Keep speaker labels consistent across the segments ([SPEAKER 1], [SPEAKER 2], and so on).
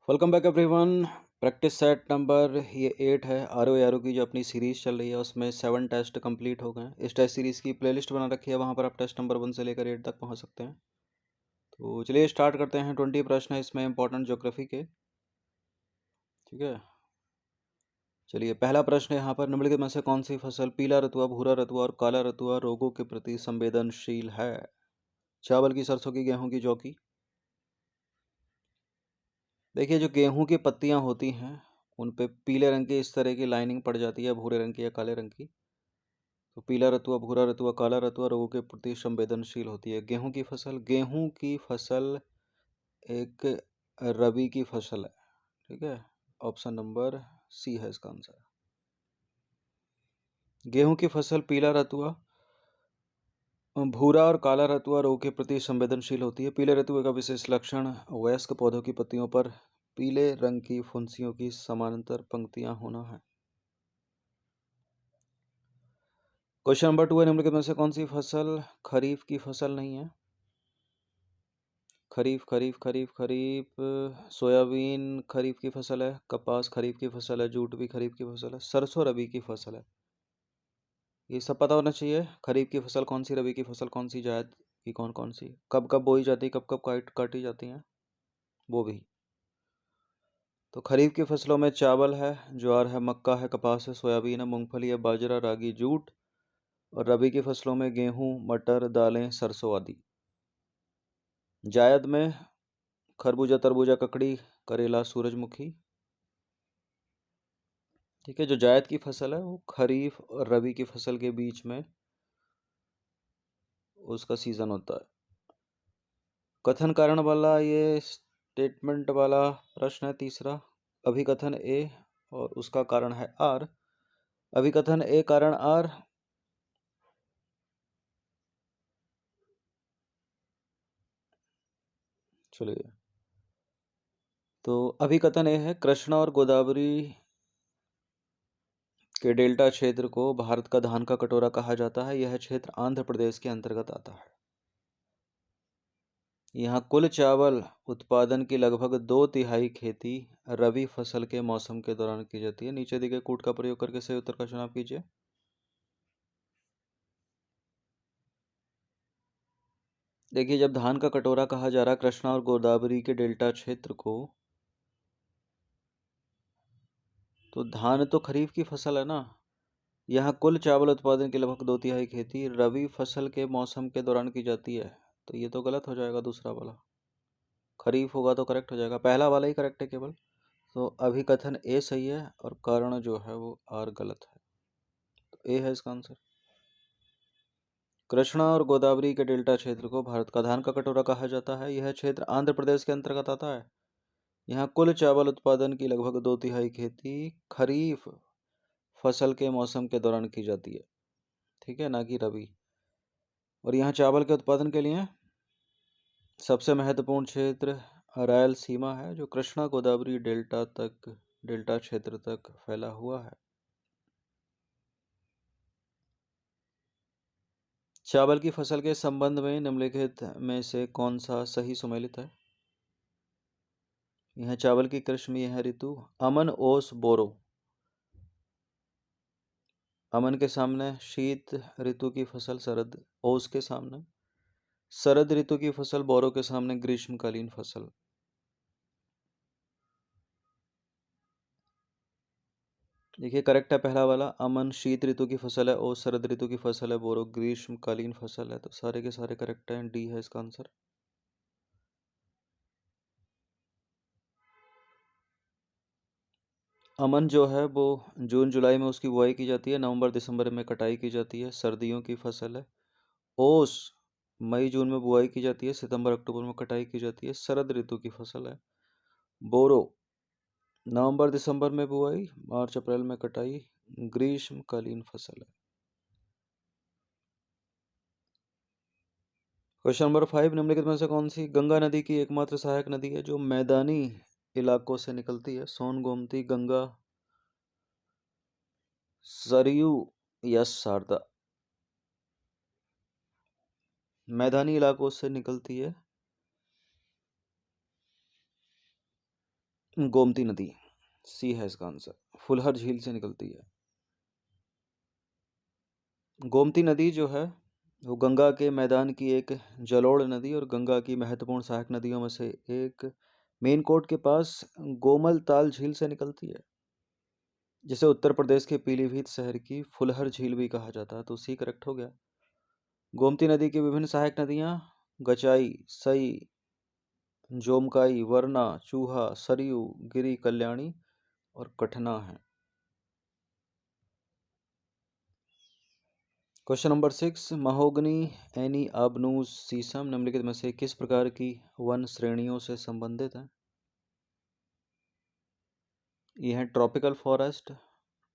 [SPEAKER 1] Welcome back everyone. Practice set number ये 8 है। R O R की जो अपनी सीरीज़ चल रही है उसमें 7 टेस्ट कंप्लीट हो गए हैं। इस टेस्ट सीरीज़ की प्लेलिस्ट बना रखी है, वहाँ पर आप टेस्ट नंबर 1 से लेकर 8 तक पहुँच सकते हैं। तो चलिए स्टार्ट करते हैं। 20 प्रश्न है इसमें इंपॉर्टेंट ज्योग्राफी के। ठीक है, चलिए पहला प्रश्न है यहाँ पर, निम्नलिखित में से कौन सी फसल पीला रतुआ, भूरा रतुआ और काला रतुआ रोगों के प्रति संवेदनशील है? चावल की, सरसों की, गेहूं की, जौ की। देखिए, जो गेहूं की पत्तियां होती हैं उन पे पीले रंग की इस तरह की लाइनिंग पड़ जाती है, भूरे रंग की या काले रंग की। तो पीला रतुआ, भूरा रतुआ, काला रतुआ रोगों के प्रति संवेदनशील होती है। गेहूं की फसल एक रबी की फसल है। ठीक है, ऑप्शन नंबर सी है इसका आंसर। गेहूं की फसल पीला रतुआ, भूरा और काला रतुआ रोग के प्रति संवेदनशील होती है। पीले रतुए का विशेष लक्षण वयस्क पौधों की पत्तियों पर पीले रंग की फुंसियों की समानांतर पंक्तियां होना है। क्वेश्चन नंबर 2 है, निम्नलिखित में से कौन सी फसल खरीफ की फसल नहीं है? खरीफ खरीफ खरीफ खरीफ सोयाबीन खरीफ की फसल है, कपास खरीफ की फसल है, जूट भी खरीफ की फसल है, सरसों रबी की फसल है। ये सब पता होना चाहिए। खरीफ की फसल कौन सी, रबी की फसल कौन सी, जायद की कौन कौन सी, कब कब बोई जाती है, कब कब काटी जाती हैं, वो भी। तो खरीफ की फसलों में चावल है, ज्वार है, मक्का है, कपास है, सोयाबीन है, मूंगफली है, बाजरा, रागी, जूट। और रबी की फसलों में गेहूं, मटर, दालें, सरसों आदि। जायद में खरबूजा, तरबूजा, ककड़ी, करेला, सूरजमुखी। ठीक है, जो जायद की फसल है वो खरीफ और रबी की फसल के बीच में उसका सीजन होता है। कथन कारण वाला ये स्टेटमेंट वाला प्रश्न है तीसरा। अभिकथन ए और उसका कारण है आर। अभिकथन ए कारण आर। चलिए, तो अभिकथन ए है, कृष्णा और गोदावरी के डेल्टा क्षेत्र को भारत का धान का कटोरा कहा जाता है। यह क्षेत्र आंध्र प्रदेश के अंतर्गत आता है। यहाँ कुल चावल उत्पादन की लगभग 2/3 खेती रबी फसल के मौसम के दौरान की जाती है। नीचे दिए गए कूट का प्रयोग करके सही उत्तर का चुनाव कीजिए। देखिए, जब धान का कटोरा कहा जा रहा है कृष्णा और गोदावरी के डेल्टा क्षेत्र को, तो धान तो खरीफ की फसल है ना। यहाँ कुल चावल उत्पादन की लगभग 2/3 खेती रबी फसल के मौसम के दौरान की जाती है। तो ये तो गलत हो जाएगा, दूसरा वाला। खरीफ होगा तो करेक्ट हो जाएगा, पहला वाला ही करेक्ट है केवल। तो अभिकथन ए सही है और कारण जो है वो आर गलत है। तो ए है इसका आंसर। कृष्णा और गोदावरी के डेल्टा क्षेत्र को भारत का धान का कटोरा कहा जाता है। यह क्षेत्र आंध्र प्रदेश के अंतर्गत आता है। यहाँ कुल चावल उत्पादन की लगभग 2/3 खेती खरीफ फसल के मौसम के दौरान की जाती है। ठीक है, ना कि रबी। और यहाँ चावल के उत्पादन के लिए सबसे महत्वपूर्ण क्षेत्र रायलसीमा है, जो कृष्णा गोदावरी डेल्टा क्षेत्र तक फैला हुआ है। चावल की फसल के संबंध में निम्नलिखित में से कौन सा सही सुमेलित है? यह चावल की किस्म, यह ऋतु। अमन, ओस, बोरो। अमन के सामने शीत ऋतु की फसल शरद, ओस के सामने शरद ऋतु की फसल, बोरो के सामने ग्रीष्मकालीन फसल। देखिए, करेक्ट है पहला वाला। अमन शीत ऋतु की फसल है, ओस शरद ऋतु की फसल है, बोरो ग्रीष्मकालीन फसल है। तो सारे के सारे करेक्ट हैं, डी है इसका आंसर। अमन जो है वो जून जुलाई में उसकी बुआई की जाती है, नवंबर दिसंबर में कटाई की जाती है, सर्दियों की फसल है। ओस मई जून में बुआई की जाती है, सितंबर अक्टूबर में कटाई की जाती है, शरद ऋतु की फसल है। बोरो नवंबर दिसंबर में बुआई, मार्च अप्रैल में कटाई, ग्रीष्मकालीन फसल है। क्वेश्चन नंबर 5, निम्नलिखित में से कौन सी गंगा नदी की एकमात्र सहायक नदी है जो मैदानी इलाकों से निकलती है? सोन, गोमती, गंगा, सरयू या शारदा। मैदानी इलाकों से निकलती है गोमती नदी, सी है इसका आंसर, फुलहर झील से निकलती है। गोमती नदी जो है वो गंगा के मैदान की एक जलोढ़ नदी और गंगा की महत्वपूर्ण सहायक नदियों में से एक मेन कोट के पास गोमल ताल झील से निकलती है, जिसे उत्तर प्रदेश के पीलीभीत शहर की फुलहर झील भी कहा जाता है। तो सी करेक्ट हो गया। गोमती नदी की विभिन्न सहायक नदियां गचाई, सई, जोमकाई, वरना, चूहा, सरयू, गिरी, कल्याणी और कठना है। क्वेश्चन नंबर 6, महोगनी, एनी, आबनूस, शीशम निम्नलिखित में से किस प्रकार की वन श्रेणियों से संबंधित है? ये है tropical forest,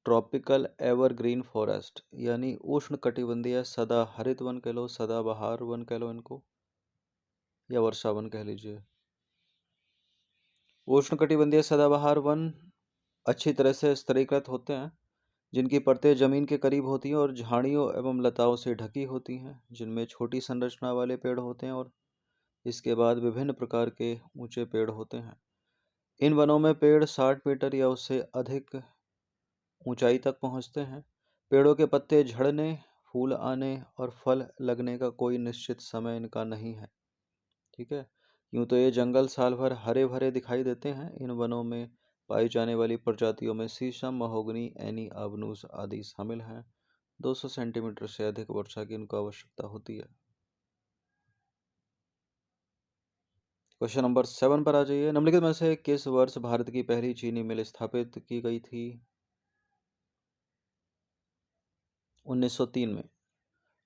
[SPEAKER 1] tropical evergreen forest, यानी उष्ण कटिबंधीय सदा हरित वन कह लो, सदाबहार वन कह लो इनको, या वर्षा वन कह लीजिए। उष्ण कटिबंधीय सदाबहार वन अच्छी तरह से स्तरीकृत होते हैं, जिनकी परतें जमीन के करीब होती हैं और झाड़ियों एवं लताओं से ढकी होती हैं, जिनमें छोटी संरचना वाले पेड़ होते हैं और इसके बाद विभिन्न प्रकार के ऊंचे पेड़ होते हैं। इन वनों में पेड़ 60 मीटर या उससे अधिक ऊंचाई तक पहुंचते हैं। पेड़ों के पत्ते झड़ने, फूल आने और फल लगने का कोई निश्चित समय इनका नहीं है। ठीक है, यूं तो ये जंगल साल भर हरे भरे दिखाई देते हैं। इन वनों में पाई जाने वाली प्रजातियों में शीशम, महोगनी, एनी, आबनूस आदि शामिल हैं। 200 सेंटीमीटर से अधिक वर्षा की इनको आवश्यकता होती है। क्वेश्चन नंबर 7 पर आ जाइए। निम्नलिखित में से किस वर्ष भारत की पहली चीनी मिल स्थापित की गई थी? 1903 में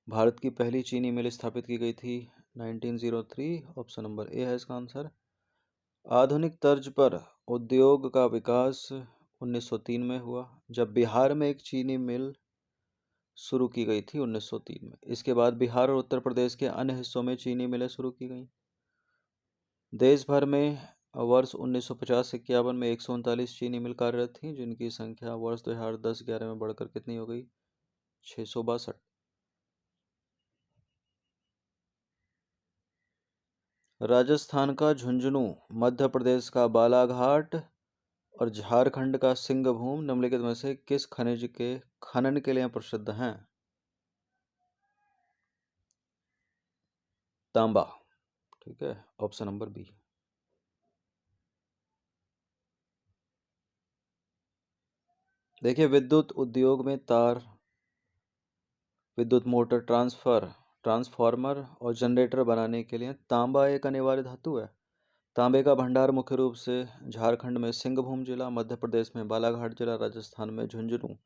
[SPEAKER 1] भारत की पहली चीनी मिल स्थापित की गई थी। 1903 ऑप्शन नंबर ए है इसका आंसर। आधुनिक तर्ज पर उद्योग का विकास 1903 में हुआ, जब बिहार में एक चीनी मिल शुरू की गई थी 1903 में। इसके बाद बिहार और उत्तर प्रदेश के अन्य हिस्सों में चीनी मिलें शुरू की गई। देश भर में वर्ष 1950 से 51 में 139 चीनी मिल कार्यरत थी, जिनकी संख्या वर्ष 2010-11 में बढ़कर कितनी हो गई? 662। राजस्थान का झुंझुनू, मध्य प्रदेश का बालाघाट और झारखंड का सिंहभूम निम्नलिखित में से किस खनिज के खनन के लिए प्रसिद्ध हैं? तांबा। ठीक है, ऑप्शन नंबर बी। देखिए, विद्युत उद्योग में तार, विद्युत मोटर, ट्रांसफार्मर और जनरेटर बनाने के लिए तांबा एक अनिवार्य धातु है। तांबे का भंडार मुख्य रूप से झारखंड में सिंहभूम जिला, मध्य प्रदेश में बालाघाट जिला, राजस्थान में झुंझुनू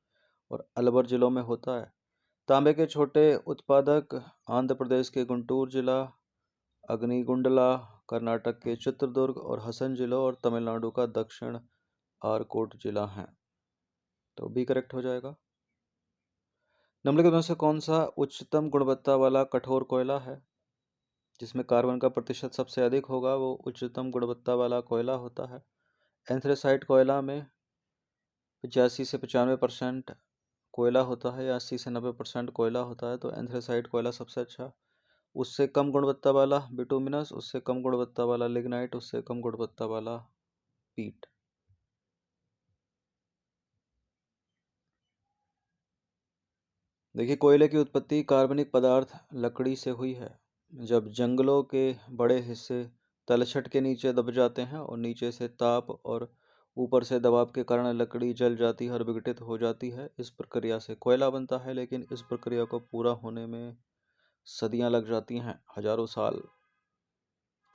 [SPEAKER 1] और अलवर जिलों में होता है। तांबे के छोटे उत्पादक आंध्र प्रदेश के गुंटूर जिला, अग्निगुंडला, कर्नाटक के चित्रदुर्ग और हसन जिलों और तमिलनाडु का दक्षिण आरकोट जिला हैं। तो बी करेक्ट हो जाएगा। निम्नलिखित में से कौन सा उच्चतम गुणवत्ता वाला कठोर कोयला है? जिसमें कार्बन का प्रतिशत सबसे अधिक होगा वो उच्चतम गुणवत्ता वाला कोयला होता है। एंथ्रेसाइट कोयला में 85 से 95% कोयला होता है, या 80 से 90% कोयला होता है। तो एंथ्रेसाइट कोयला सबसे अच्छा। उससे कम गुणवत्ता वाला बिटुमिनस, उससे कम गुणवत्ता वाला लिग्नाइट, उससे कम गुणवत्ता वाला पीट। देखिए, कोयले की उत्पत्ति कार्बनिक पदार्थ लकड़ी से हुई है। जब जंगलों के बड़े हिस्से तलछट के नीचे दब जाते हैं और नीचे से ताप और ऊपर से दबाव के कारण लकड़ी जल जाती है और विघटित हो जाती है, इस प्रक्रिया से कोयला बनता है। लेकिन इस प्रक्रिया को पूरा होने में सदियां लग जाती हैं, हजारों साल।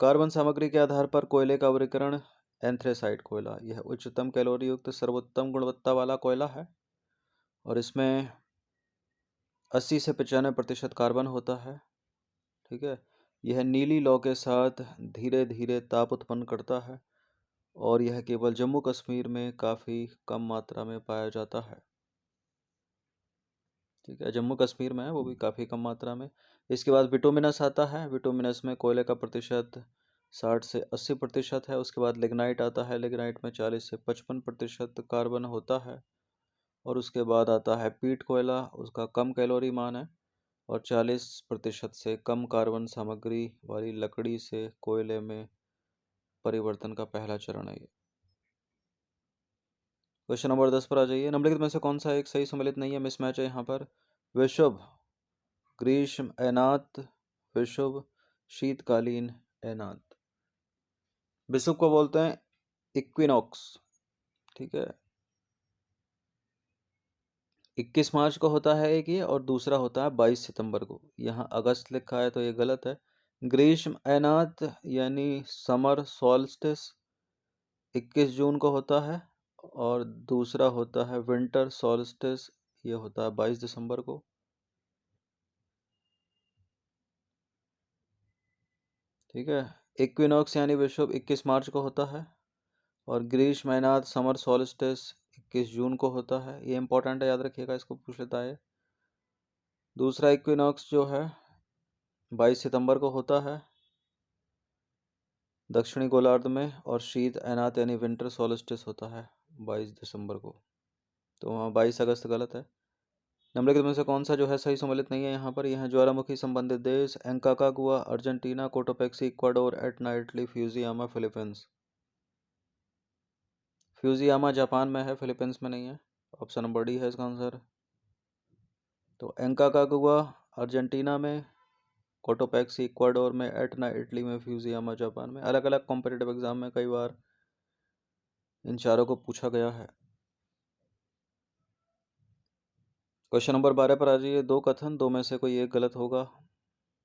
[SPEAKER 1] कार्बन सामग्री के आधार पर कोयले का वर्गीकरण। एंथ्रेसाइट कोयला यह उच्चतम कैलोरी युक्त सर्वोत्तम गुणवत्ता वाला कोयला है और इसमें 80 से 95% कार्बन होता है। ठीक है, यह नीली लौ के साथ धीरे धीरे ताप उत्पन्न करता है और यह केवल जम्मू कश्मीर में काफ़ी कम मात्रा में पाया जाता है। ठीक है, जम्मू कश्मीर में है, वो भी काफ़ी कम मात्रा में। इसके बाद बिटुमिनस आता है। बिटुमिनस में कोयले का प्रतिशत 60 से 80% है। उसके बाद लिग्नाइट आता है। लिग्नाइट में 40 से 55% कार्बन होता है। और उसके बाद आता है पीट कोयला, उसका कम कैलोरी मान है और 40% से कम कार्बन सामग्री वाली लकड़ी से कोयले में परिवर्तन का पहला चरण है ये। क्वेश्चन नंबर 10 पर आ जाइए। निम्नलिखित में से कौन सा एक सही सम्मिलित नहीं है, मिसमैच है यहाँ पर। विषुव, ग्रीष्म ऐनात, विषुव, शीतकालीन ऐनात। विषुव को बोलते हैं इक्विनॉक्स, ठीक है। 21 मार्च को होता है एक ये, और दूसरा होता है 22 सितंबर को। यहाँ अगस्त लिखा है तो ये गलत है। ग्रीष्म ऐनात यानी समर सॉल्स्टिस 21 जून को होता है, और दूसरा होता है विंटर सॉल्स्टिस, ये होता है 22 दिसंबर को। ठीक है। इक्विनॉक्स यानी विषुव 21 मार्च को होता है, और ग्रीष्म ऐनात समर सॉल्स्टिस 21 जून को होता है। ये इंपॉर्टेंट है, याद रखिएगा, इसको पूछ लेता है। दूसरा इक्विनॉक्स जो है 22 सितंबर को होता है दक्षिणी गोलार्ध में, और शीत ऐनात यानी विंटर सॉल्स्टिस होता है 22 दिसंबर को। तो वहाँ 22 अगस्त गलत है। निम्नलिखित में से कौन सा जो है सही सम्मिलित नहीं है यहाँ पर। यह ज्वालामुखी संबंधित देश Aconcagua Argentina, Cotopaxi Ecuador, Etna Italy, Fujiyama Philippines. Fujiyama Japan में है, फिलीपींस में नहीं है। ऑप्शन नंबर डी है इसका आंसर। तो एंकाकागुआ अर्जेंटीना में, कोटोपेक्सी इक्वाडोर में, एटना इटली में, फ्यूजियामा जापान में। अलग अलग कॉम्पिटिटिव एग्जाम में कई बार इन चारों को पूछा गया है। क्वेश्चन नंबर 12 पर आ जाइए। दो कथन, दो में से कोई एक गलत होगा,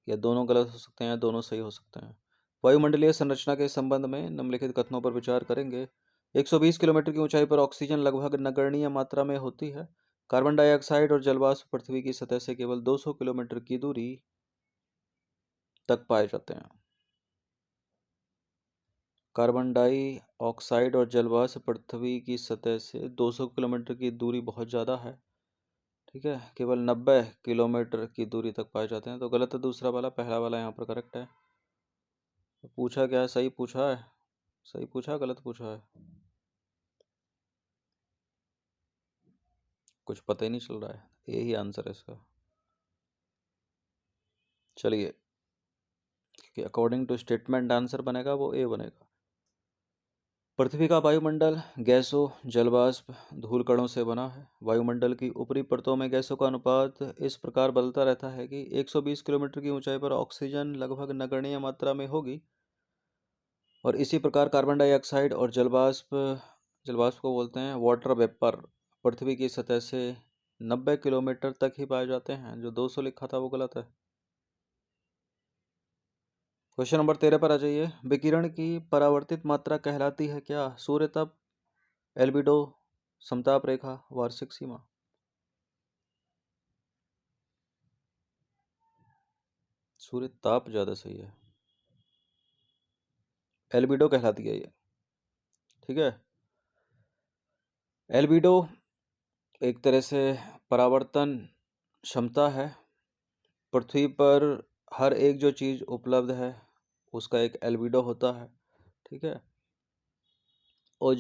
[SPEAKER 1] या दोनों गलत हो सकते हैं, दोनों सही हो सकते हैं। वायुमंडलीय संरचना के संबंध में निम्नलिखित कथनों पर विचार करेंगे। 120 किलोमीटर की ऊंचाई पर ऑक्सीजन लगभग नगण्य मात्रा में होती है। कार्बन डाइऑक्साइड और जलवाष्प पृथ्वी की सतह से केवल 200 किलोमीटर की दूरी तक पाए जाते हैं। कार्बन डाइऑक्साइड और जलवाष्प पृथ्वी की सतह से 200 किलोमीटर की दूरी बहुत ज़्यादा है, ठीक है। केवल 90 किलोमीटर की दूरी तक पाए जाते हैं, तो गलत है दूसरा वाला, पहला वाला यहाँ पर करेक्ट है। तो पूछा क्या है, सही पूछा है, सही पूछा गलत पूछा है, कुछ पता ही नहीं चल रहा है। यही आंसर है इसका। चलिए, कि अकॉर्डिंग टू स्टेटमेंट आंसर बनेगा वो ए बनेगा। पृथ्वी का वायुमंडल गैसों, जलवाष्प, धूल कणों से बना है। वायुमंडल की ऊपरी परतों में गैसों का अनुपात इस प्रकार बदलता रहता है कि 120 किलोमीटर की ऊंचाई पर ऑक्सीजन लगभग नगण्य मात्रा में होगी, और इसी प्रकार कार्बन डाइऑक्साइड और जलवाष्प, जलवाष्प को बोलते हैं वाटर वेपर, पृथ्वी की सतह से 90 किलोमीटर तक ही पाए जाते हैं। जो 200 लिखा था वो गलत है। क्वेश्चन नंबर 13 पर आ जाइए। विकिरण की परावर्तित मात्रा कहलाती है क्या। सूर्य तप, एल्बिडो, समताप रेखा, वार्षिक सीमा। सूर्य ताप ज्यादा सही है, एल्बिडो कहलाती है ये, ठीक है। एल्बिडो एक तरह से परावर्तन क्षमता है। पृथ्वी पर हर एक जो चीज उपलब्ध है उसका एक एल्बिडो होता है, ठीक है। और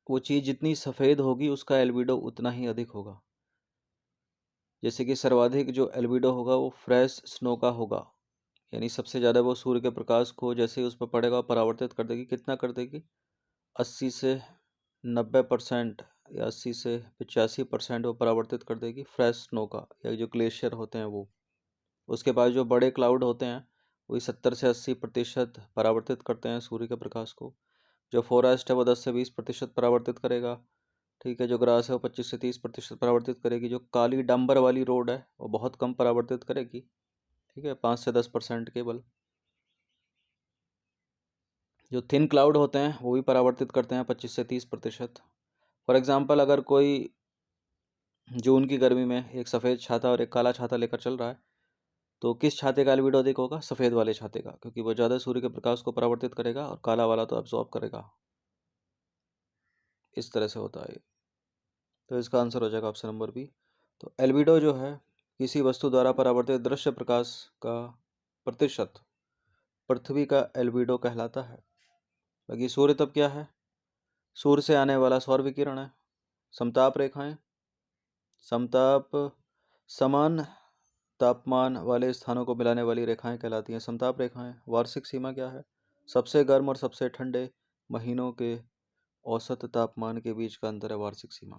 [SPEAKER 1] वो चीज जितनी सफेद होगी उसका एल्बिडो उतना ही अधिक होगा। जैसे कि सर्वाधिक जो एल्बिडो होगा वो फ्रेश स्नो का होगा, यानी सबसे ज़्यादा वो सूर्य के प्रकाश को जैसे ही उस पर पड़ेगा परावर्तित कर देगी। कितना कर देगी, 80 से 90% या 80 से 85% वो परावर्तित कर देगी फ्रेश स्नो का, या जो ग्लेशियर होते हैं वो। उसके बाद जो बड़े क्लाउड होते हैं वही 70 से 80% परावर्तित करते हैं सूर्य के प्रकाश को। जो फॉरेस्ट है वो 10 से 20% परावर्तित करेगा, ठीक है। जो ग्रास है वो 25 से 30% परावर्तित करेगी। जो काली डांबर वाली रोड है वो बहुत कम परावर्तित करेगी, ठीक है, 5 से 10% केवल। जो थिन क्लाउड होते हैं वो भी परावर्तित करते हैं 25 से 30%। फॉर एग्जाम्पल, अगर कोई जून की गर्मी में एक सफ़ेद छाता और एक काला छाता लेकर चल रहा है, तो किस छाते का एल्बिडो अधिक होगा, सफ़ेद वाले छाते का, क्योंकि वो ज़्यादा सूर्य के प्रकाश को परावर्तित करेगा, और काला वाला तो अब्जॉर्ब करेगा। इस तरह से होता है। तो इसका आंसर हो जाएगा ऑप्शन नंबर बी। तो एल्बिडो जो है किसी वस्तु द्वारा परावर्तित दृश्य प्रकाश का प्रतिशत पृथ्वी का एल्बिडो कहलाता है। बाकी सूर्य तप क्या है, सूर्य से आने वाला सौर विकिरण है। समताप रेखाएं, समताप समान तापमान वाले स्थानों को मिलाने वाली रेखाएं कहलाती हैं समताप रेखाएं। वार्षिक सीमा क्या है, सबसे गर्म और सबसे ठंडे महीनों के औसत तापमान के बीच का अंतर है वार्षिक सीमा।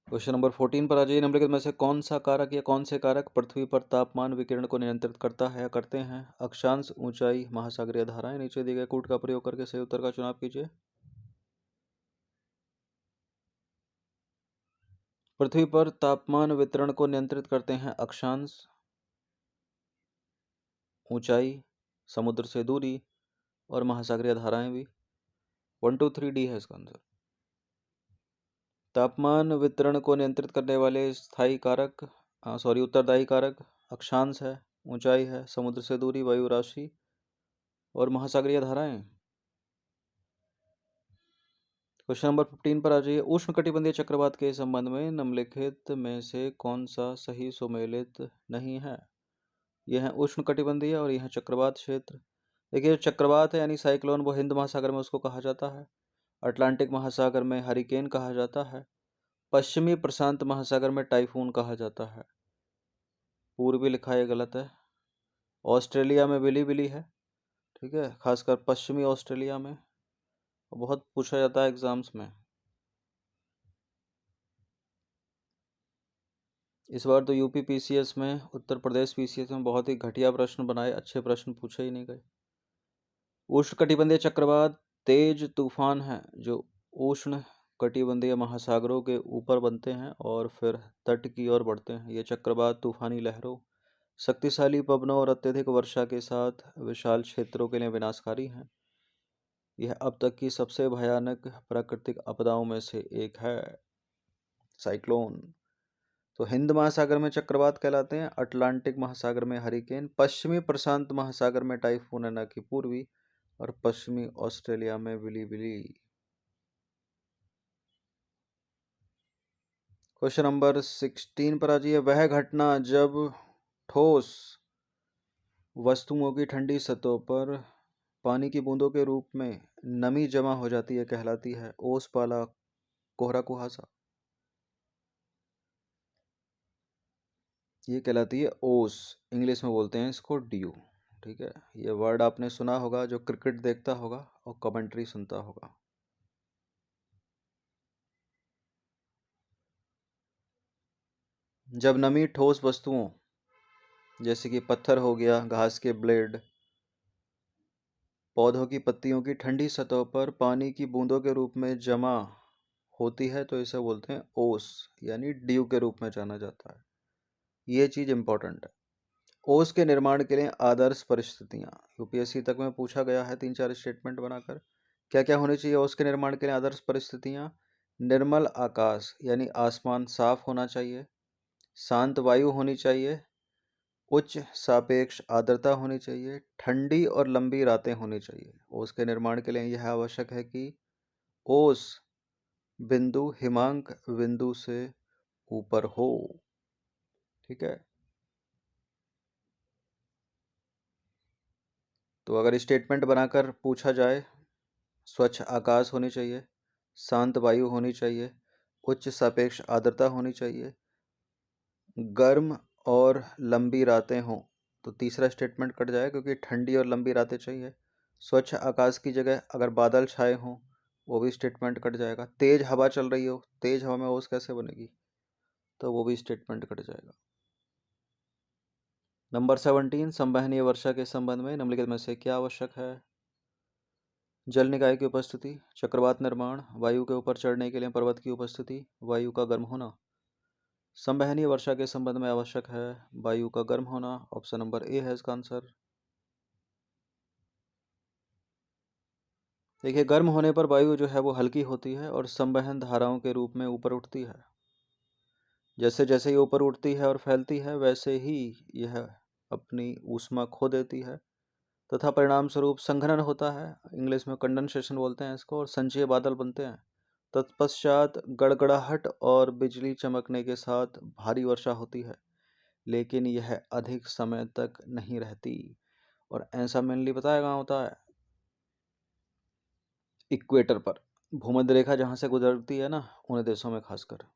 [SPEAKER 1] क्वेश्चन नंबर 14 पर आ जाइए। निम्नलिखित में से कौन सा कारक या कौन से कारक पृथ्वी पर तापमान विकिरण को नियंत्रित करता है या करते हैं? अक्षांश, ऊंचाई, महासागरीय धाराएं। नीचे दिए गए कूट का प्रयोग करके सही उत्तर का चुनाव कीजिए। पृथ्वी पर तापमान वितरण को नियंत्रित करते हैं अक्षांश, ऊंचाई, समुद्र से दूरी और महासागरीय धाराएं भी। 1 2 3 डी है इसका आंसर। तापमान वितरण को नियंत्रित करने वाले स्थायी कारक उत्तरदायी कारक अक्षांश है, ऊंचाई है, समुद्र से दूरी, वायु राशि और महासागरीय धाराएं। क्वेश्चन नंबर 15 पर आ जाइए। उष्णकटिबंधीय चक्रवात के संबंध में निम्नलिखित में से कौन सा सही सुमेलित नहीं है? यह है उष्णकटिबंधीय और यह चक्रवात क्षेत्र। देखिए, चक्रवात है यानी साइक्लोन, वो हिंद महासागर में उसको कहा जाता है, अटलांटिक महासागर में हरिकेन कहा जाता है, पश्चिमी प्रशांत महासागर में टाइफून कहा जाता है। पूर्वी लिखा है गलत है। ऑस्ट्रेलिया में बिली बिली है, ठीक है, खासकर पश्चिमी ऑस्ट्रेलिया में, बहुत पूछा जाता है एग्जाम्स में। इस बार तो यूपी पीसीएस में, उत्तर प्रदेश पीसीएस में बहुत ही घटिया प्रश्न बनाए, अच्छे प्रश्न पूछे ही नहीं गए। उष्णकटिबंधीय चक्रवात तेज तूफान है जो उष्ण कटिबंधीय महासागरों के ऊपर बनते हैं और फिर तट की ओर बढ़ते हैं। ये चक्रवात तूफानी लहरों, शक्तिशाली पवनों और अत्यधिक वर्षा के साथ विशाल क्षेत्रों के लिए विनाशकारी हैं। यह अब तक की सबसे भयानक प्राकृतिक आपदाओं में से एक है, साइक्लोन। तो हिंद महासागर में चक्रवात कहलाते हैं, अटलांटिक महासागर में हरिकेन, पश्चिमी प्रशांत महासागर में टाइफून है, न कि पूर्वी, और पश्चिमी ऑस्ट्रेलिया में विली विली। क्वेश्चन नंबर 16 पर आ जाइए। वह घटना जब ठोस वस्तुओं की ठंडी सतहों पर पानी की बूंदों के रूप में नमी जमा हो जाती है कहलाती है ओस, पाला, कोहरा, कुहासा। ये कहलाती है ओस, इंग्लिश में बोलते हैं इसको ड्यू, ठीक है। ये वर्ड आपने सुना होगा जो क्रिकेट देखता होगा और कमेंट्री सुनता होगा। जब नमी ठोस वस्तुओं जैसे कि पत्थर हो गया, घास के ब्लेड, पौधों की पत्तियों की ठंडी सतह पर पानी की बूंदों के रूप में जमा होती है तो इसे बोलते हैं ओस, यानी ड्यू के रूप में जाना जाता है। ये चीज इंपॉर्टेंट है। ओस के निर्माण के लिए आदर्श परिस्थितियां यूपीएससी तक में पूछा गया है 3-4 स्टेटमेंट बनाकर। क्या क्या होनी चाहिए ओस के निर्माण के लिए आदर्श परिस्थितियां? निर्मल आकाश यानी आसमान साफ होना चाहिए, शांत वायु होनी चाहिए, उच्च सापेक्ष आर्द्रता होनी चाहिए, ठंडी और लंबी रातें होनी चाहिए। ओस के निर्माण के लिए यह आवश्यक है कि ओस बिंदु हिमांक बिंदु से ऊपर हो, ठीक है। तो अगर स्टेटमेंट बनाकर पूछा जाए, स्वच्छ आकाश होनी चाहिए, शांत वायु होनी चाहिए, उच्च सापेक्ष आर्द्रता होनी चाहिए, गर्म और लंबी रातें हों, तो तीसरा स्टेटमेंट कट जाए क्योंकि ठंडी और लंबी रातें चाहिए। स्वच्छ आकाश की जगह अगर बादल छाए हों, वो भी स्टेटमेंट कट जाएगा। तेज हवा चल रही हो, तेज हवा में ओस कैसे बनेगी, तो वो भी स्टेटमेंट कट जाएगा। नंबर 17, संवहनीय वर्षा के संबंध में निम्नलिखित में से क्या आवश्यक है? जल निकाय की उपस्थिति, चक्रवात निर्माण, वायु के ऊपर चढ़ने के लिए पर्वत की उपस्थिति, वायु का गर्म होना। संवहनीय वर्षा के संबंध में आवश्यक है वायु का गर्म होना। ऑप्शन नंबर ए है इसका आंसर। देखिए, गर्म होने पर वायु जो है वो हल्की होती है और संवहन धाराओं के रूप में ऊपर उठती है। जैसे जैसे ये ऊपर उठती है और फैलती है वैसे ही यह अपनी ऊष्मा खो देती है तथा परिणाम स्वरूप संघनन होता है, इंग्लिश में कंडेंसेशन बोलते हैं इसको, और संचयी बादल बनते हैं। तत्पश्चात गड़गड़ाहट और बिजली चमकने के साथ भारी वर्षा होती है, लेकिन यह अधिक समय तक नहीं रहती। और ऐसा मेनली बताया कहाँ होता है? इक्वेटर पर, भूमध्य रेखा जहाँ से गुजरती है ना, उन देशों में खासकर,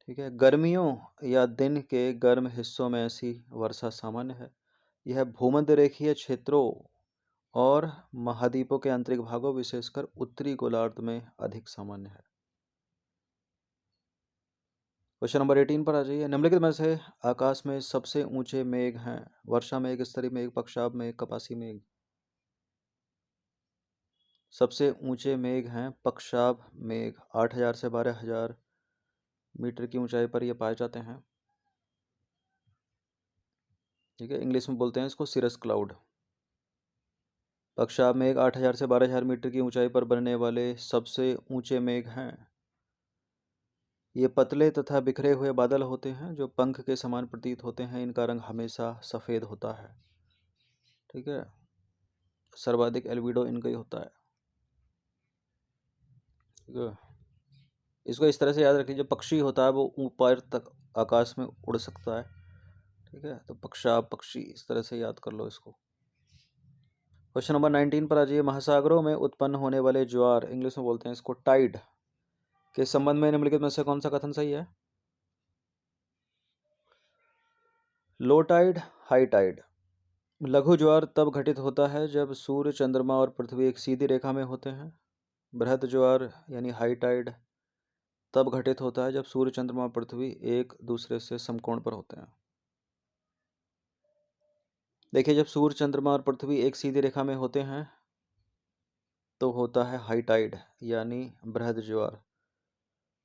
[SPEAKER 1] ठीक है। गर्मियों या दिन के गर्म हिस्सों में ऐसी वर्षा सामान्य है। यह भूमध्य रेखीय क्षेत्रों और महाद्वीपों के आंतरिक भागों विशेषकर उत्तरी गोलार्ध में अधिक सामान्य है। क्वेश्चन नंबर 18 पर आ जाइए। निम्नलिखित में से आकाश में सबसे ऊंचे मेघ हैं? वर्षा मेघ, स्तरीय मेघ, पक्षाभ मेघ, कपासी मेघ। सबसे ऊंचे मेघ हैं पक्षाभ मेघ। 8,000 से 12,000 मीटर की ऊंचाई पर ये पाए जाते हैं। ठीक है, इंग्लिश में बोलते हैं इसको सिरस क्लाउड। पक्षाभ मेघ 8,000 से 12,000 मीटर की ऊंचाई पर बनने वाले सबसे ऊंचे मेघ हैं। ये पतले तथा बिखरे हुए बादल होते हैं जो पंख के समान प्रतीत होते हैं। इनका रंग हमेशा सफ़ेद होता है। ठीक है, सर्वाधिक एल्बिडो इनका ही होता है। ठीक है, इसको इस तरह से याद रखिए, जो पक्षी होता है वो ऊपर तक आकाश में उड़ सकता है। ठीक है, तो पक्षाभ पक्षी, इस तरह से याद कर लो इसको। क्वेश्चन नंबर 19 पर आ जाइए। महासागरों में उत्पन्न होने वाले ज्वार, इंग्लिश में बोलते हैं इसको टाइड, के संबंध में निम्नलिखित में से कौन सा कथन सही है? Low tide, high tide. लघु ज्वार तब घटित होता है जब सूर्य, चंद्रमा और पृथ्वी एक सीधी रेखा में होते हैं। बृहद ज्वार यानी हाई टाइड तब घटित होता है जब सूर्य, चंद्रमा और पृथ्वी एक दूसरे से समकोण पर होते हैं। देखिए, जब सूर्य, चंद्रमा और पृथ्वी एक सीधी रेखा में होते हैं तो होता है हाई टाइड यानी बृहद ज्वार,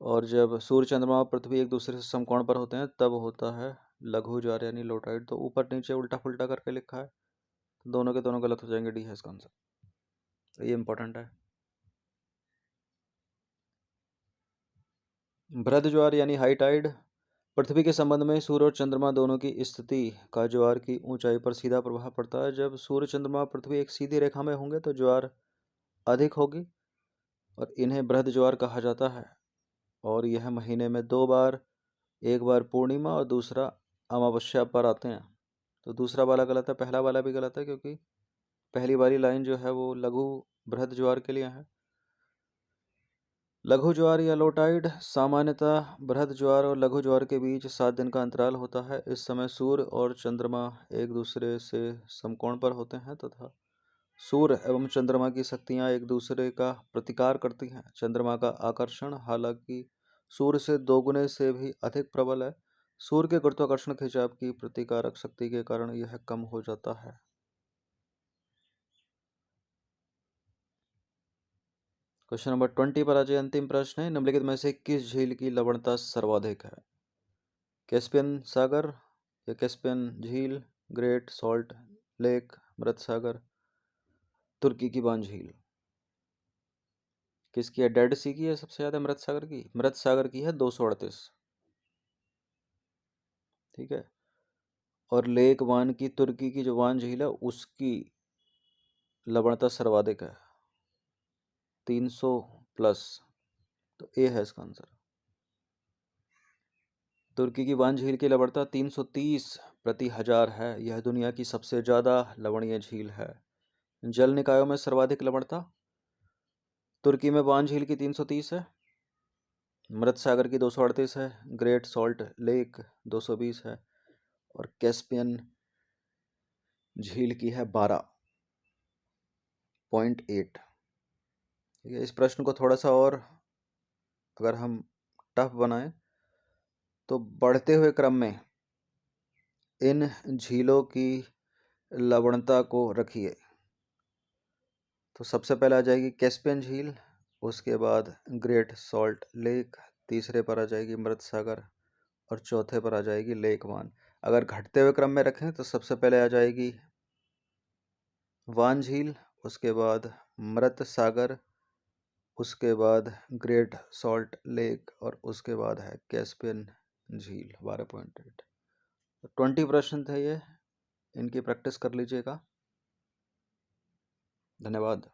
[SPEAKER 1] और जब सूर्य, चंद्रमा और पृथ्वी एक दूसरे से समकोण पर होते हैं तब होता है लघु ज्वार यानी लो टाइड। तो ऊपर नीचे उल्टा पुल्टा करके लिखा है, दोनों के दोनों गलत हो जाएंगे। डी है इसका आंसर, तो ये इंपॉर्टेंट है। बृहद ज्वार यानी हाई टाइड पृथ्वी के संबंध में सूर्य और चंद्रमा दोनों की स्थिति का ज्वार की ऊंचाई पर सीधा प्रभाव पड़ता है। जब सूर्य, चंद्रमा और पृथ्वी एक सीधी रेखा में होंगे तो ज्वार अधिक होगी और इन्हें बृहद ज्वार कहा जाता है। और यह महीने में 2 बार, एक बार पूर्णिमा और दूसरा अमावस्या पर आते हैं। तो दूसरा वाला गलत है, पहला वाला भी गलत है, क्योंकि पहली वाली लाइन जो है वो लघु बृहद ज्वार के लिए है। लघु ज्वार या लो टाइड सामान्यतः बृहद ज्वार और लघु ज्वार के बीच 7 दिन का अंतराल होता है। इस समय सूर्य और चंद्रमा एक दूसरे से समकोण पर होते हैं तथा सूर्य एवं चंद्रमा की शक्तियां एक दूसरे का प्रतिकार करती हैं। चंद्रमा का आकर्षण हालांकि सूर्य से 2 गुने से भी अधिक प्रबल है। सूर्य के गुरुत्वाकर्षण खिंचाव की प्रतिकारक शक्ति के कारण यह कम हो जाता है। क्वेश्चन नंबर 20 पर आज अंतिम प्रश्न है। निम्नलिखित में से किस झील की लवणता सर्वाधिक है? कैस्पियन सागर या कैस्पियन झील, ग्रेट सॉल्ट लेक, मृत सागर, तुर्की की बान झील। किसकी है? डेड सी की है सबसे ज्यादा, मृत सागर की? मृत सागर की है 238। ठीक है, और लेक वान की, तुर्की की जो वान झील है उसकी लवणता सर्वाधिक है 300 प्लस। तो ए है इसका आंसर। तुर्की की वान झील की लवणता 330 प्रति हजार है। यह दुनिया की सबसे ज्यादा लवणीय झील है। जल निकायों में सर्वाधिक लवणता तुर्की में वान झील की 330 है, मृत सागर की 238 है, ग्रेट सॉल्ट लेक 220 है और कैस्पियन झील की है 12.8। ठीक है, इस प्रश्न को थोड़ा सा और अगर हम टफ बनाएं तो बढ़ते हुए क्रम में इन झीलों की लवणता को रखिए। तो सबसे पहले आ जाएगी कैस्पियन झील, उसके बाद ग्रेट सॉल्ट लेक, तीसरे पर आ जाएगी मृत सागर और चौथे पर आ जाएगी लेक वान। अगर घटते हुए क्रम में रखें तो सबसे पहले आ जाएगी वान झील, उसके बाद मृत सागर, उसके बाद ग्रेट सॉल्ट लेक और उसके बाद है कैस्पियन झील 12.8। 20 प्रश्न थे ये, इनकी प्रैक्टिस कर लीजिएगा। धन्यवाद।